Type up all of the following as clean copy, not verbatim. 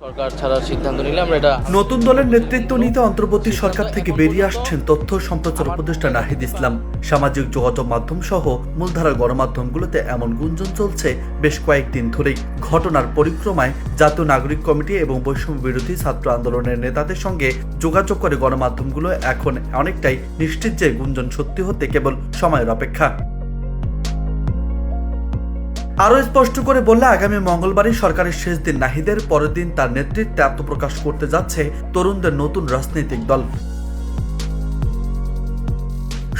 সরকার ছাড়ার সিদ্ধান্ত নিলে আমরা এটা নতুন দলের নেতৃত্ব নিতে অন্তর্বর্তী সরকার থেকে বেরিয়ে আসছেন তথ্য সম্প্রচার উপদেষ্টা নাহিদ ইসলাম। সামাজিক যোগাযোগ মাধ্যম সহ মূলধারার গণমাধ্যমগুলোতে এমন গুঞ্জন চলছে বেশ কয়েকদিন ধরেই। ঘটনার পরিক্রমায় জাতীয় নাগরিক কমিটি এবং বৈষম্য বিরোধী ছাত্র আন্দোলনের নেতাদের সঙ্গে যোগাযোগ করে গণমাধ্যমগুলো এখন অনেকটাই নিশ্চিত যে গুঞ্জন সত্যি হতে কেবল সময়ের অপেক্ষা। আরও স্পষ্ট করে বললে আগামী মঙ্গলবারই সরকারের শেষ দিন নাহিদের, পরের দিন তার নেতৃত্বে আত্মপ্রকাশ করতে যাচ্ছে তরুণদের নতুন রাজনৈতিক দল।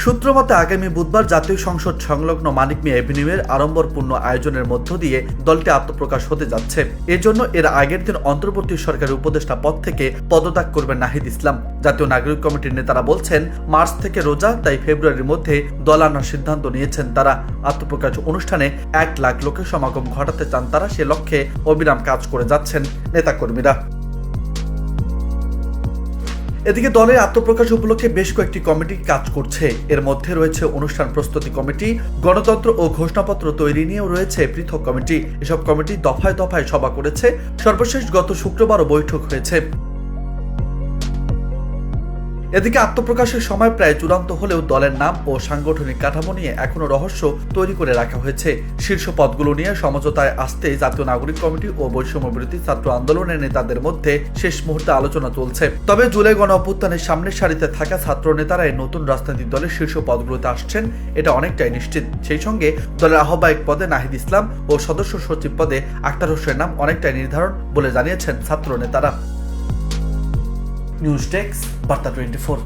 সূত্র মতে আগামী বুধবার জাতীয় সংসদ সংলগ্ন মানিক মিয়া এভিনিউয়ের আড়ম্বরপূর্ণ আয়োজনের মধ্য দিয়ে দলটি আত্মপ্রকাশ হতে যাচ্ছে। এজন্য এর আগের দিন অন্তর্বর্তী সরকারের উপদেষ্টা পদ থেকে পদত্যাগ করবেন নাহিদ ইসলাম। জাতীয় নাগরিক কমিটির নেতারা বলছেন, মার্চ থেকে রোজা, তাই ফেব্রুয়ারির মধ্যে দল আনার সিদ্ধান্ত নিয়েছেন তারা। আত্মপ্রকাশ অনুষ্ঠানে 1 লাখ লোকের সমাগম ঘটাতে চান তারা। সে লক্ষ্যে অবিরাম কাজ করে যাচ্ছেন নেতাকর্মীরা। এদিকে দলের আত্মপ্রকাশ উপলক্ষে বেশ কয়েকটি কমিটি কাজ করছে। এর মধ্যে রয়েছে অনুষ্ঠান প্রস্তুতি কমিটি, গণতন্ত্র ও ঘোষণাপত্র তৈরি নিয়েও রয়েছে পৃথক কমিটি। এসব কমিটি দফায় দফায় সভা করেছে। সর্বশেষ গত শুক্রবারও বৈঠক হয়েছে। এদিকে আত্মপ্রকাশের সময় প্রায় চূড়ান্ত হলেও দলের নাম ও সাংগঠনিক কাঠামো নিয়ে এখনো রহস্য তৈরি করে রাখা হয়েছে। শীর্ষ পদগুলো নিয়ে সমঝোতায় আসতে জাতীয় নাগরিক কমিটি ও বৈষম্য বিরোধী ছাত্র আন্দোলনের নেতাদের মধ্যে শেষ মুহূর্তে আলোচনা চলছে। তবে জুলাই গণ অভ্যুত্থানের সামনের সারিতে থাকা ছাত্র নেতারাই নতুন রাজনৈতিক দলের শীর্ষ পদগুলোতে আসছেন, এটা অনেকটাই নিশ্চিত। সেই সঙ্গে দলের আহ্বায়ক পদে নাহিদ ইসলাম ও সদস্য সচিব পদে আক্তার হোসেনের নাম অনেকটাই নির্ধারণ বলে জানিয়েছেন ছাত্র নেতারা। নিউজ ডেস্ক, বার্তা 24।